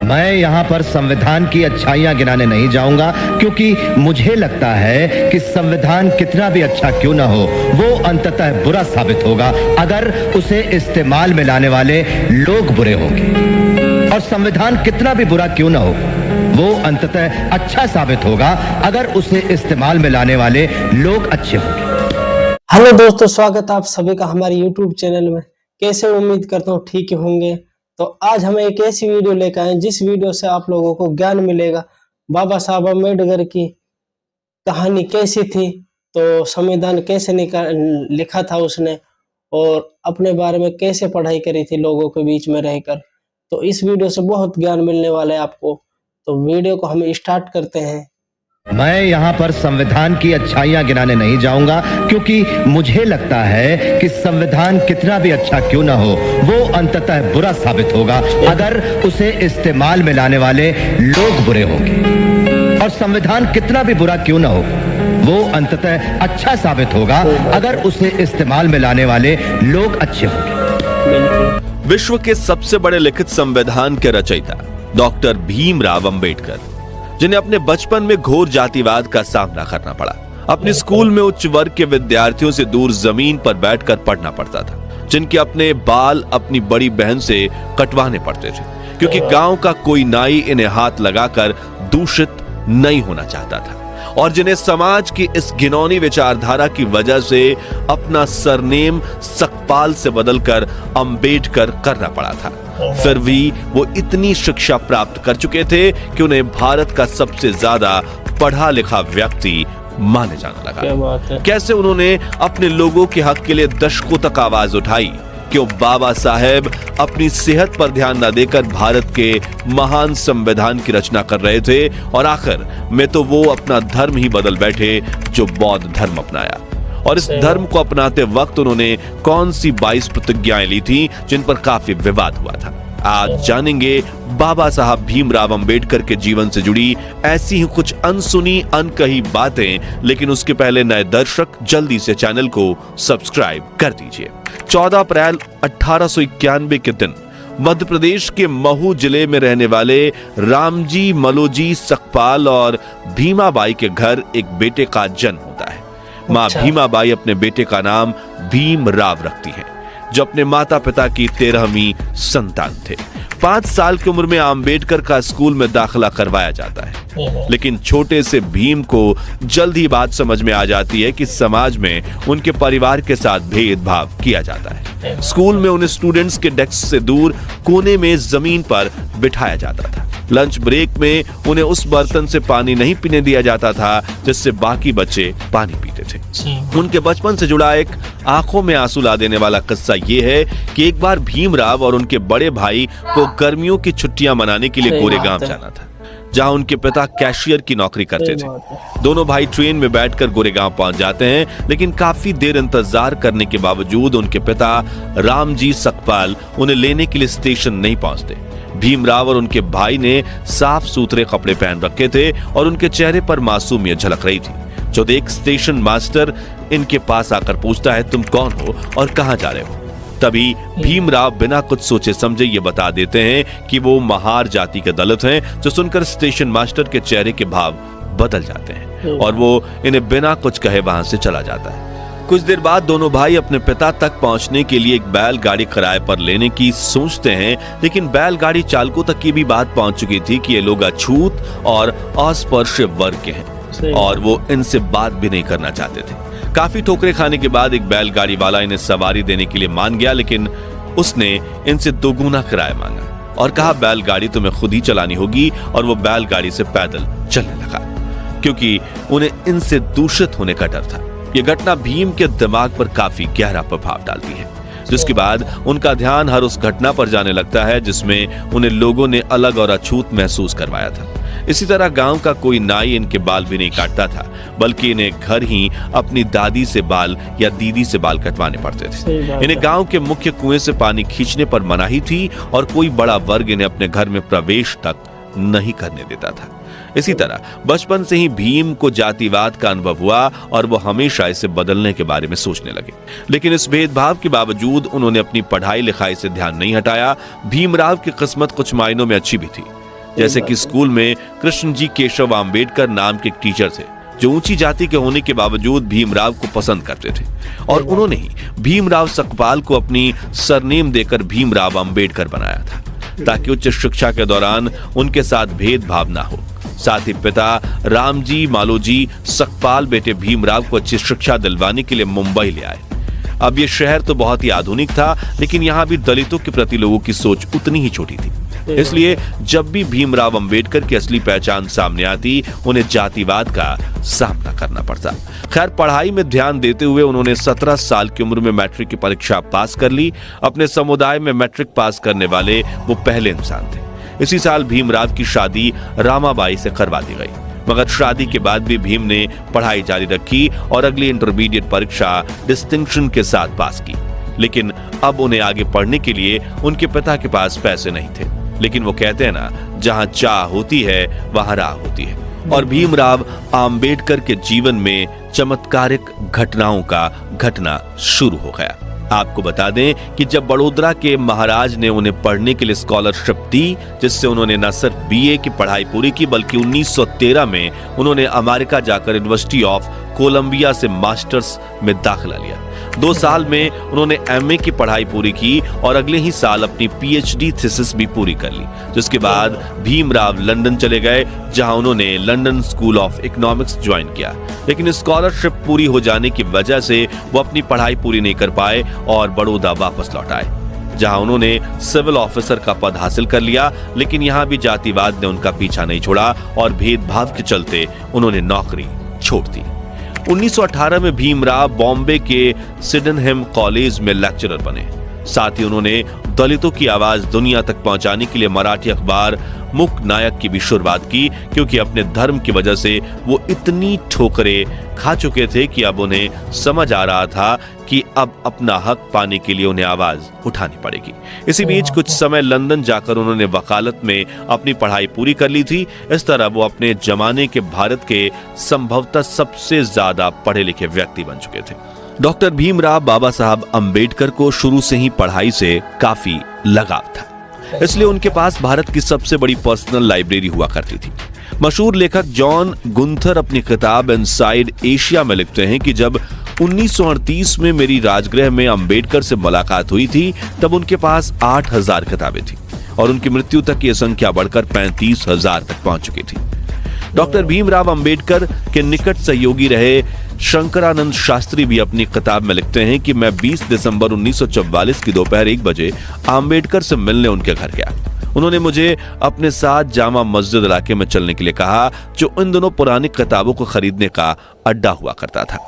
मैं यहाँ पर संविधान की अच्छाइयाँ गिनाने नहीं जाऊंगा, क्योंकि मुझे लगता है कि संविधान कितना भी अच्छा क्यों ना हो, वो अंततः बुरा साबित होगा अगर उसे इस्तेमाल में लाने वाले लोग बुरे होंगे। और संविधान कितना भी बुरा क्यों ना हो, वो अंततः अच्छा साबित होगा अगर उसे इस्तेमाल में लाने वाले लोग अच्छे होंगे। हेलो दोस्तों, स्वागत है आप सभी का हमारे YouTube चैनल में। कैसे उम्मीद करता हूँ ठीक ही होंगे। तो आज हम एक ऐसी वीडियो लेकर आए जिस वीडियो से आप लोगों को ज्ञान मिलेगा। बाबा साहब अम्बेडकर की कहानी कैसी थी, तो संविधान कैसे लिखा था उसने, और अपने बारे में कैसे पढ़ाई करी थी लोगों के बीच में रहकर। तो इस वीडियो से बहुत ज्ञान मिलने वाला है आपको। तो वीडियो को हम स्टार्ट करते हैं। मैं यहाँ पर संविधान की अच्छाइयाँ गिनाने नहीं जाऊंगा, क्योंकि मुझे लगता है कि संविधान कितना भी अच्छा क्यों ना हो, वो अंततः बुरा साबित होगा अगर उसे इस्तेमाल में लाने वाले लोग बुरे होंगे। और संविधान कितना भी बुरा क्यों ना हो, वो अंततः अच्छा साबित होगा अगर उसे इस्तेमाल में लाने वाले लोग अच्छे होंगे। विश्व के सबसे बड़े लिखित संविधान के रचयिता डॉक्टर भीमराव अंबेडकर, जिन्हें अपने बचपन में घोर जातिवाद का सामना करना पड़ा। अपने स्कूल में उच्च वर्ग के विद्यार्थियों से दूर जमीन पर बैठकर पढ़ना पड़ता था, जिनके अपने बाल अपनी बड़ी बहन से कटवाने पड़ते थे, क्योंकि गांव का कोई नाई इन्हें हाथ लगाकर दूषित नहीं होना चाहता था, और जिन्हें समाज की इस घिनौनी विचारधारा की वजह से अपना सरनेम सकपाल से बदलकर अंबेडकर करना पड़ा था। फिर भी वो इतनी शिक्षा प्राप्त कर चुके थे कि उन्हें भारत का सबसे ज्यादा पढ़ा लिखा व्यक्ति माने जाने लगा। कैसे उन्होंने अपने लोगों के हक के लिए दशकों तक आवाज उठाई, क्यों बाबा साहेब अपनी सेहत पर ध्यान न देकर भारत के महान संविधान की रचना कर रहे थे, और आखिर में तो वो अपना धर्म ही बदल बैठे, जो बौद्ध धर्म अपनाया। और इस धर्म को अपनाते वक्त उन्होंने कौन सी 22 प्रतिज्ञाएं ली थी, जिन पर काफी विवाद हुआ था। आज जानेंगे बाबा साहब भीमराव अंबेडकर के जीवन से जुड़ी ऐसी ही कुछ अनसुनी अनकही बातें। लेकिन उसके पहले नए दर्शक जल्दी से चैनल को सब्सक्राइब कर दीजिए। 14 अप्रैल 1891 के दिन मध्य प्रदेश के महू जिले में रहने वाले रामजी मलोजी सकपाल और भीमाबाई के घर एक बेटे का जन्म होता है। माँ भीमाबाई अपने बेटे का नाम भीमराव रखती हैं, जो अपने माता पिता की 13वीं संतान थे। 5 साल की उम्र में अंबेडकर का स्कूल में दाखिला करवाया जाता है, लेकिन छोटे से भीम को जल्द ही बात समझ में आ जाती है कि समाज में उनके परिवार के साथ भेदभाव किया जाता है। स्कूल में उन्हें स्टूडेंट्स के डेस्क से दूर कोने में जमीन पर बिठाया जाता था। लंच ब्रेक में उन्हें उस बर्तन से पानी नहीं पीने दिया जाता था जिससे बाकी बच्चे पानी पीते थे। उनके बचपन से जुड़ा एक आंखों में आंसू ला देने वाला किस्सा ये है कि एक बार भीमराव और उनके बड़े भाई को गर्मियों की छुट्टियां मनाने के लिए गोरेगांव जाना था, जहां उनके पिता कैशियर की नौकरी करते थे। दोनों भाई ट्रेन में बैठकर गोरेगांव पहुंच जाते हैं, लेकिन काफी देर इंतजार करने के बावजूद उनके पिता रामजी सकपाल उन्हें लेने के लिए स्टेशन नहीं पहुंचते। भीमराव और उनके भाई ने साफ सुथरे कपड़े पहन रखे थे और उनके चेहरे पर मासूमियत झलक रही थी, जो देख स्टेशन मास्टर इनके पास आकर पूछता है, तुम कौन हो और कहां जा रहे हो? तभी भीमराव बिना कुछ सोचे समझे ये बता देते हैं कि वो महार जाति के दलित हैं, जो सुनकर स्टेशन मास्टर के चेहरे के भाव बदल जाते हैं और वो इन्हें बिना कुछ कहे वहां से चला जाता है। कुछ देर बाद दोनों भाई अपने पिता तक पहुंचने के लिए एक बैलगाड़ी किराए पर लेने की सोचते हैं, लेकिन बैलगाड़ी चालकों तक की भी बात पहुंच चुकी थी कि ये लोग अछूत और अस्पृश्य वर्ग के हैं और वो इनसे बात भी नहीं करना चाहते थे। काफी ठोकरे खाने के बाद एक बैलगाड़ी वाला इन्हें सवारी देने के लिए मान गया, लेकिन उसने इनसे दोगुना किराया मांगा और कहा बैलगाड़ी तुम्हें खुद ही चलानी होगी, और वो बैलगाड़ी से पैदल चलने लगा, क्योंकि उन्हें इनसे दूषित होने का डर था। यह घटना भीम के दिमाग पर काफी गहरा प्रभाव डालती है, जिसके बाद उनका ध्यान हर उस घटना पर जाने लगता है जिसमें उन्हें लोगों ने अलग और अछूत महसूस करवाया था। इसी तरह गांव का कोई नाई इनके बाल भी नहीं काटता था, बल्कि इन्हें घर ही अपनी दादी से बाल या दीदी से बाल कटवाने पड़ते थे। इन्हें गांव के मुख्य कुएं से पानी खींचने पर मनाही थी और कोई बड़ा वर्ग इन्हें अपने घर में प्रवेश तक नहीं करने देता था। इसी तरह बचपन से ही भीम को जातिवाद का अनुभव हुआ और वो हमेशा इसे बदलने के बारे में सोचने लगे, लेकिन इस भेदभाव के बावजूद उन्होंने अपनी पढ़ाई लिखाई से ध्यान नहीं हटाया। भीमराव की किस्मत कुछ मायनों में अच्छी भी थी, जैसे कि स्कूल में कृष्ण जी केशव आम्बेडकर नाम के एक टीचर थे जो ऊंची जाति के होने के बावजूद भीमराव को पसंद करते थे और उन्होंने ही भीमराव सकपाल को अपनी सरनेम देकर भीमराव आम्बेडकर बनाया था ताकि उच्च शिक्षा के दौरान उनके साथ भेदभाव ना हो। साथ ही पिता रामजी मालोजी सकपाल बेटे भीमराव को अच्छी शिक्षा दिलवाने के लिए मुंबई ले आए। अब ये शहर तो बहुत ही आधुनिक था, लेकिन यहाँ भी दलितों के प्रति लोगों की सोच उतनी ही छोटी थी। इसलिए जब भी भीमराव अंबेडकर की असली पहचान सामने आती, उन्हें जातिवाद का सामना करना पड़ता। खैर, पढ़ाई में ध्यान देते हुए उन्होंने 17 साल की उम्र में मैट्रिक की परीक्षा पास कर ली। अपने समुदाय में मैट्रिक पास करने वाले वो पहले इंसान थे। इसी साल भीमराव की शादी रामाबाई से करवा दी गई, मगर शादी के बाद भी भीम ने पढ़ाई जारी रखी और अगली इंटरमीडिएट परीक्षा डिस्टिंक्शन के साथ पास की। लेकिन अब उन्हें आगे पढ़ने के लिए उनके पिता के पास पैसे नहीं थे। लेकिन वो कहते हैं ना, जहां चाह होती है वहां राह होती है। और भीमराव आम्बेडकर के जीवन में चमत्कारिक घटनाओं का घटना शुरू हो गया। आपको बता दें कि जब बड़ोदरा के महाराज ने उन्हें पढ़ने के लिए स्कॉलरशिप दी, जिससे उन्होंने न सिर्फ बीए की पढ़ाई पूरी की बल्कि 1913 में उन्होंने अमेरिका जाकर यूनिवर्सिटी ऑफ कोलंबिया से मास्टर्स में दाखिला लिया। 2 साल में उन्होंने एमए की पढ़ाई पूरी की और अगले ही साल अपनी पीएचडी थीसिस भी पूरी कर ली। जिसके बाद भीमराव लंदन चले गए, जहां उन्होंने London school of economics join किया। लेकिन स्कॉलरशिप पूरी हो जाने की वजह से वो अपनी पढ़ाई पूरी नहीं कर पाए और बड़ौदा वापस लौट आए, जहां उन्होंने सिविल ऑफिसर का पद हासिल कर लिया। लेकिन यहां भी जातिवाद ने उनका पीछा नहीं छोड़ा और भेदभाव के चलते उन्होंने नौकरी छोड़ दी। 1918 में भीमराव बॉम्बे के सिडेनहम कॉलेज में लेक्चरर बने। साथ ही उन्होंने दलितों की आवाज दुनिया तक पहुंचाने के लिए मराठी अखबार मुक नायक की भी शुरुआत की, क्योंकि अपने धर्म की वजह से वो इतनी ठोकरें खा चुके थे कि अब उन्हें समझ आ रहा था कि अब अपना हक पाने के लिए उन्हें आवाज उठानी पड़ेगी। इसी बीच कुछ समय लंदन जाकर उन्होंने वकालत में अपनी पढ़ाई पूरी कर ली थी। इस तरह वो अपने जमाने के भारत के संभवतः सबसे ज्यादा पढ़े लिखे व्यक्ति बन चुके थे। डॉक्टर भीमराव बाबा साहब अंबेडकर को शुरू से ही पढ़ाई से काफी लगाव था, इसलिए उनके पास भारत की सबसे बड़ी पर्सनल लाइब्रेरी हुआ करती थी। मशहूर लेखक जॉन गुंथर अपनी किताब इनसाइड एशिया में लिखते हैं कि जब 1938 में मेरी राजगृह में अंबेडकर से मुलाकात हुई थी, तब उनके पास 8000 किताबें थी और उनकी मृत्यु तक ये संख्या बढ़कर 35,000 तक पहुंच चुकी थी। डॉक्टर भीमराव अंबेडकर के निकट सहयोगी रहे शंकरानंद शास्त्री भी अपनी किताब में लिखते हैं कि मैं 20 दिसंबर 1944 की दोपहर 1 बजे अंबेडकर से मिलने उनके घर गया। उन्होंने मुझे अपने साथ जामा मस्जिद इलाके में चलने के लिए कहा, जो इन दिनों पुरानी किताबों को खरीदने का अड्डा हुआ करता था।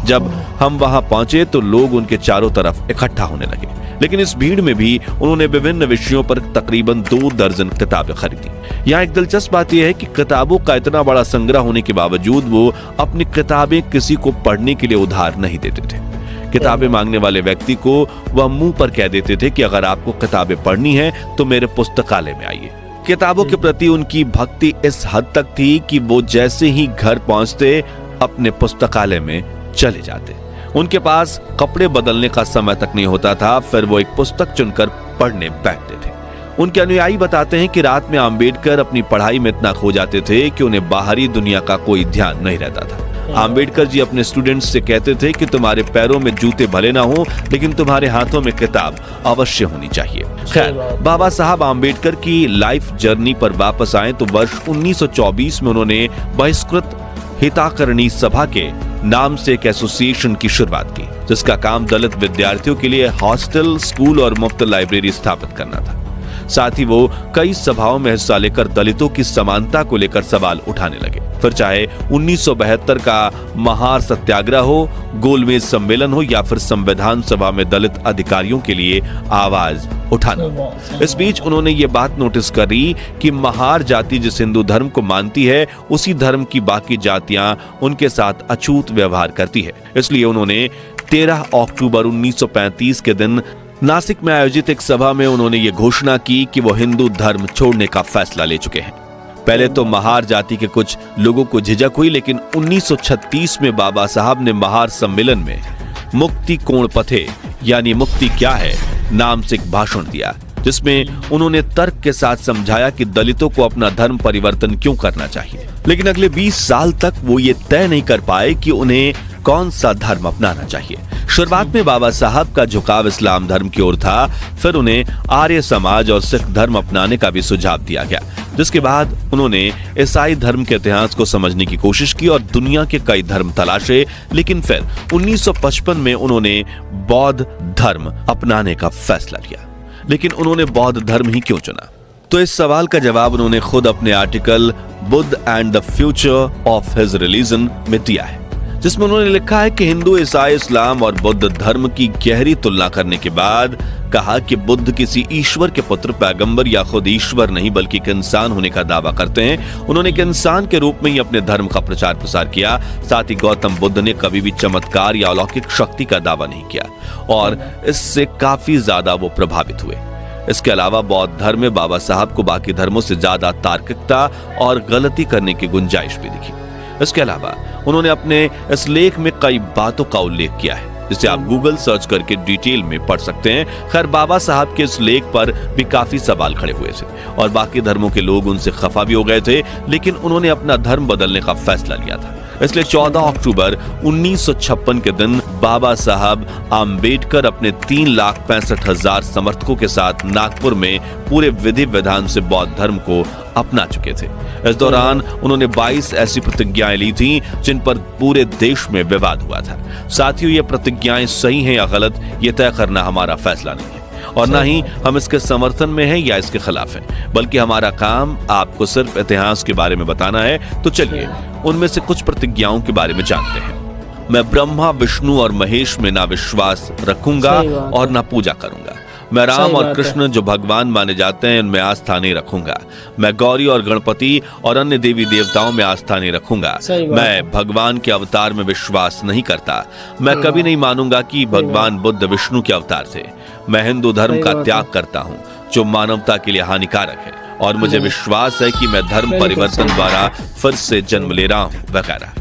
जब हम वहां पहुंचे तो लोग उनके चारों तरफ इकट्ठा होने लगे, लेकिन इस भीड़ में भी उन्होंने विभिन्न विषयों पर तकरीबन 2 दर्जन किताबें खरीदी। यहाँ एक दिलचस्प बात यह है कि किताबों का इतना बड़ा संग्रह होने के बावजूद वो अपनी किताबें किसी को पढ़ने के लिए उधार नहीं देते थे। किताबें मांगने वाले व्यक्ति को वह मुंह पर कह देते थे कि अगर आपको किताबें पढ़नी है तो मेरे पुस्तकालय में आइए। किताबों के प्रति उनकी भक्ति इस हद तक थी कि वो जैसे ही घर पहुंचते अपने पुस्तकालय में चले जाते। उनके पास कपड़े बदलने का समय तक नहीं होता था, फिर वो एक पुस्तक चुनकर पढ़ने बैठते थे। उनके अनुयायी बताते हैं कि रात में अंबेडकर अपनी पढ़ाई में इतना खो जाते थे कि उन्हें बाहरी दुनिया का कोई ध्यान नहीं रहता था। अंबेडकर जी अपने स्टूडेंट्स से कहते थे कि तुम्हारे पैरों में जूते भले ना हो, लेकिन तुम्हारे हाथों में किताब अवश्य होनी चाहिए। खैर, बाबा साहब अंबेडकर की लाइफ जर्नी पर वापस आए तो वर्ष 1924 में उन्होंने बहिष्कृत हिताकरणी सभा के नाम से एक एसोसिएशन की शुरुआत की, जिसका काम दलित विद्यार्थियों के लिए हॉस्टल, स्कूल और मुफ्त लाइब्रेरी स्थापित करना था। साथ ही वो कई सभाओं में हिस्सा लेकर दलितों की समानता को लेकर सवाल उठाने लगे। फिर चाहे 1972 का महार सत्याग्रह हो, गोलमेज सम्मेलन हो या फिर संविधान सभा में दलित अधिकारियों के लिए आवाज उठाना। इस बीच उन्होंने ये बात नोटिस करी कि महार जाति जिस हिंदू धर्म को मानती है, उसी धर्म की बाकी जातियां उनके साथ अछूत व्यवहार करती है। इसलिए उन्होंने 13 अक्टूबर 1935 के दिन नासिक में आयोजित एक सभा में उन्होंने ये घोषणा की कि वो हिंदू धर्म छोड़ने का फैसला ले चुके हैं। पहले तो महार जाति के कुछ लोगों को झिझक हुई, लेकिन 1936 में बाबा साहब ने महार सम्मेलन में मुक्ति कोण पथे यानी मुक्ति क्या है नाम से एक भाषण दिया। जिसमें उन्होंने तर्क के साथ समझाया कि दलितों को अपना धर्म परिवर्तन क्यों करना चाहिए। लेकिन अगले 20 साल तक वो ये तय नहीं कर पाए कि उन्हें कौन सा धर्म अपनाना चाहिए। शुरुआत में बाबा साहब का झुकाव इस्लाम धर्म की ओर था, फिर उन्हें आर्य समाज और सिख धर्म अपनाने का भी सुझाव दिया गया, जिसके बाद उन्होंने ईसाई धर्म के इतिहास को समझने की कोशिश की और दुनिया के कई धर्म तलाशे। लेकिन फिर 1955 में उन्होंने बौद्ध धर्म अपनाने का फैसला लिया। लेकिन उन्होंने बौद्ध धर्म ही क्यों चुना? तो इस सवाल का जवाब उन्होंने खुद अपने article Buddha and the future of his religion में दिया है, जिसमें उन्होंने लिखा है कि हिंदू, ईसाई, इस्लाम और बौद्ध धर्म की गहरी तुलना करने के बाद कहा कि बुद्ध किसी ईश्वर के पुत्र, पैगंबर या खुद ईश्वर नहीं बल्कि एक इंसान होने का दावा करते हैं। उन्होंने एक इंसान के रूप में ही अपने धर्म का प्रचार प्रसार किया। साथ ही गौतम बुद्ध ने कभी भी चमत्कार या अलौकिक शक्ति का दावा नहीं किया और इससे काफी ज्यादा वो प्रभावित हुए। इसके अलावा बौद्ध धर्म में बाबा साहब को बाकी धर्मों से ज्यादा तार्किकता और गलती करने की गुंजाइश भी दिखी। इसके अलावा उन्होंने अपने इस लेख में कई बातों का उल्लेख किया है, जिसे आप गूगल सर्च करके डिटेल में पढ़ सकते हैं। खैर, बाबा साहब के इस लेख पर भी काफी सवाल खड़े हुए थे और बाकी धर्मों के लोग उनसे खफा भी हो गए थे, लेकिन उन्होंने अपना धर्म बदलने का फैसला लिया था। इसलिए 14 अक्टूबर 1956 के दिन बाबा साहब आम्बेडकर अपने 3,65,000 समर्थकों के साथ नागपुर में पूरे विधि विधान से बौद्ध धर्म को अपना चुके थे। इस दौरान उन्होंने 22 ऐसी प्रतिज्ञाएं ली थीं जिन पर पूरे देश में विवाद हुआ था। साथियों, ये प्रतिज्ञाएं सही हैं या गलत, ये तय करना हमारा फैसला नहीं है और ना ही हम इसके समर्थन में हैं या इसके खिलाफ हैं, बल्कि हमारा काम आपको सिर्फ इतिहास के बारे में बताना है। तो चलिए उनमें से कुछ प्रतिज्ञाओं के बारे में जानते हैं। मैं ब्रह्मा, विष्णु और महेश में ना विश्वास रखूंगा और ना पूजा करूंगा। मैं राम और कृष्ण जो भगवान माने जाते हैं उनमें आस्था नहीं रखूंगा। मैं गौरी और गणपति और अन्य देवी देवताओं में आस्था नहीं रखूंगा। मैं भगवान के अवतार में विश्वास नहीं करता। मैं कभी नहीं मानूंगा कि भगवान बुद्ध विष्णु के अवतार थे। मैं हिंदू धर्म का त्याग करता हूँ जो मानवता के लिए हानिकारक है और मुझे विश्वास है कि मैं धर्म परिवर्तन द्वारा फिर से जन्म ले रहा हूँ वगैरह।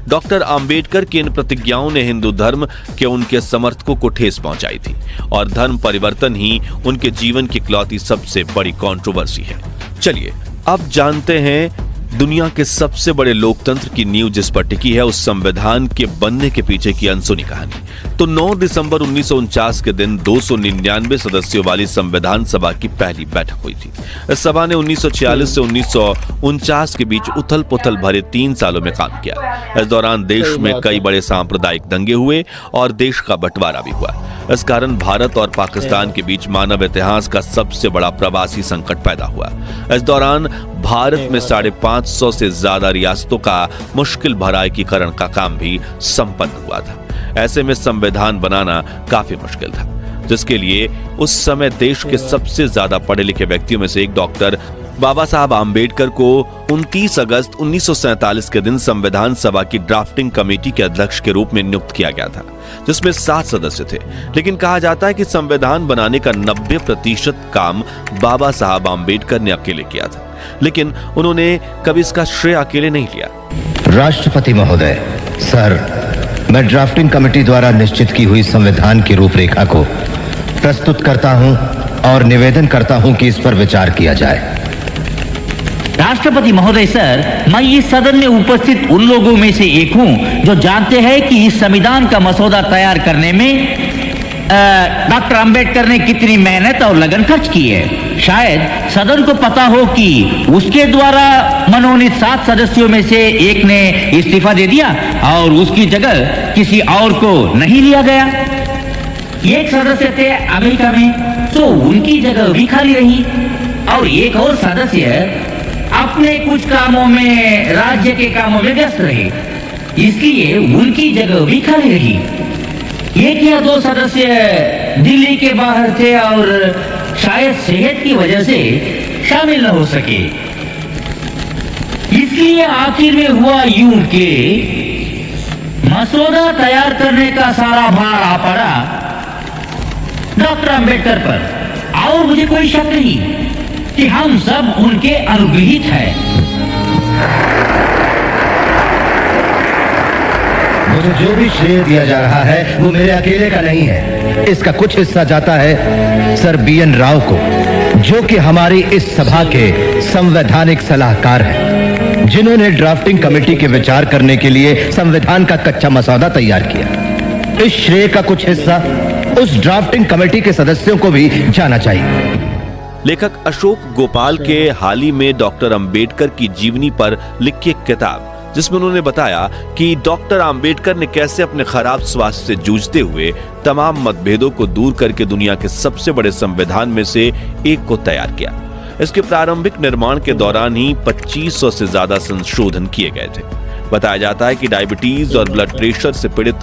डॉक्टर आम्बेडकर की इन प्रतिज्ञाओं ने हिंदू धर्म के उनके समर्थकों को ठेस पहुंचाई थी और धर्म परिवर्तन ही उनके जीवन की इकलौती सबसे बड़ी कंट्रोवर्सी है। चलिए अब जानते हैं दुनिया के सबसे बड़े लोकतंत्र की नींव जिस पर टिकी है, उस संविधान के बनने के पीछे की अनसुनी कहानी। तो 9 दिसंबर 1949 के दिन 299 सदस्यों वाली संविधान सभा की पहली बैठक हुई थी। इस सभा ने 1946 से 1949 के बीच उथल पुथल भरे 3 सालों में काम किया। इस दौरान देश में कई बड़े सांप्रदायिक दंगे हुए और देश का बंटवारा भी हुआ। इस कारण भारत और पाकिस्तान के बीच मानव इतिहास का सबसे बड़ा प्रवासी संकट पैदा हुआ। इस दौरान भारत में 550 से ज्यादा रियासतों का मुश्किल भरा एकीकरण का काम भी संपन्न हुआ था। ऐसे में संविधान बनाना काफी मुश्किल था, जिसके लिए उस समय देश के सबसे ज्यादा पढ़े लिखे व्यक्तियों में से एक डॉक्टर बाबा साहब आम्बेडकर को 29 अगस्त 1947 के दिन संविधान सभा की ड्राफ्टिंग कमेटी के अध्यक्ष के रूप में नियुक्त किया गया था, जिसमें 7 सदस्य थे। लेकिन कहा जाता है कि संविधान बनाने का 90% काम बाबा साहब आम्बेडकर ने अकेले किया था, लेकिन उन्होंने कभी इसका श्रेय अकेले नहीं लिया। राष्ट्रपति महोदय, सर, मैं ड्राफ्टिंग कमेटी द्वारा निश्चित की हुई संविधान की रूपरेखा को प्रस्तुत करता हूं और निवेदन करता हूं कि इस पर विचार किया जाए। राष्ट्रपति महोदय सर, मैं इस सदन में उपस्थित उन लोगों में से एक हूं जो जानते हैं कि इस संविधान का मसौदा तैयार करने में डॉक्टर अंबेडकर ने कितनी मेहनत और लगन खर्च की है। शायद सदन को पता हो कि उसके द्वारा मनोनीत 7 सदस्यों में से एक ने इस्तीफा दे दिया और उसकी जगह किसी और को नहीं लिया गया। एक सदस्य थे अमेरिका में, तो उनकी जगह भी खाली रही और एक और सदस्य अपने कुछ कामों में, राज्य के कामों में व्यस्त रहे, इसलिए उनकी जगह भी खाली रही। 1 या 2 सदस्य दिल्ली के बाहर थे और शायद सेहत की वजह से शामिल न हो सके। इसलिए आखिर में हुआ यूं कि मसौदा तैयार करने का सारा भार आ पड़ा डॉक्टर अंबेडकर पर। और मुझे कोई शक नहीं कि हम सब उनके अनुग्रहित हैं। मुझे जो भी श्रेय दिया जा रहा है वो मेरे अकेले का नहीं है। इसका कुछ हिस्सा जाता है सर BN राव को, जो कि हमारी इस सभा के संवैधानिक सलाहकार हैं, जिन्होंने ड्राफ्टिंग कमेटी के विचार करने के लिए संविधान का कच्चा मसौदा तैयार किया। इस श्रेय का कुछ हिस्सा उस ड्राफ्टिंग कमेटी के सदस्यों को भी जाना चाहिए। लेखक अशोक गोपाल के हाल ही में डॉक्टर अंबेडकर की जीवनी पर लिखी एक किताब, जिसमें उन्होंने बताया कि डॉक्टर अंबेडकर ने कैसे अपने खराब स्वास्थ्य से जूझते हुए तमाम मतभेदों को दूर करके दुनिया के सबसे बड़े संविधान में से एक को तैयार किया। इसके प्रारंभिक निर्माण के दौरान ही 2500 से ज्यादा संशोधन किए गए थे। बताया जाता है कि डायबिटीज और ब्लड प्रेशर से पीड़ित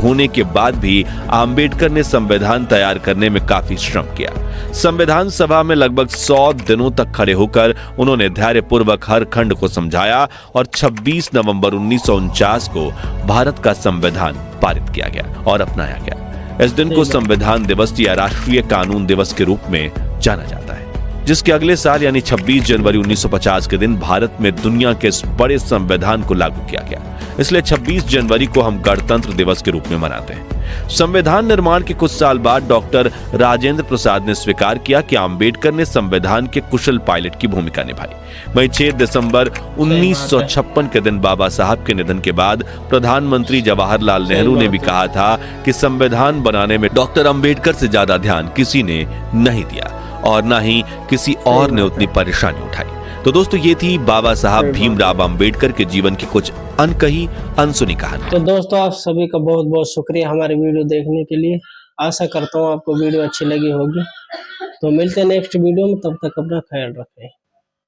होने के बाद भी अंबेडकर ने संविधान तैयार करने में काफी श्रम किया। संविधान सभा में लगभग 100 दिनों तक खड़े होकर उन्होंने धैर्यपूर्वक हर खंड को समझाया और 26 नवंबर 1949 को भारत का संविधान पारित किया गया और अपनाया गया। इस दिन को संविधान दिवस या राष्ट्रीय कानून दिवस के रूप में जाना जाता है, जिसके अगले साल यानी 26 जनवरी 1950 के दिन भारत में दुनिया के इस बड़े संविधान को लागू किया गया। इसलिए 26 जनवरी को हम गणतंत्र दिवस के रूप में मनाते हैं। संविधान निर्माण के कुछ साल बाद डॉक्टर राजेंद्र प्रसाद ने स्वीकार किया कि अंबेडकर ने संविधान के कुशल पायलट की भूमिका निभाई। वहीं 6 दिसंबर 1956 के दिन बाबा साहब के निधन के बाद प्रधानमंत्री जवाहरलाल नेहरू ने भी कहा था कि संविधान बनाने में डॉक्टर अंबेडकर से ज्यादा ध्यान किसी ने नहीं दिया और ना ही किसी और ने उतनी परेशानी उठाई। तो दोस्तों, ये थी बाबा साहब भीमराव अंबेडकर के जीवन की कुछ अनकही अनसुनी कहानी। तो दोस्तों, आप सभी का बहुत बहुत शुक्रिया हमारे वीडियो देखने के लिए। आशा करता हूँ आपको वीडियो अच्छी लगी होगी। तो मिलते हैं नेक्स्ट वीडियो में, तब तक अपना ख्याल रखें।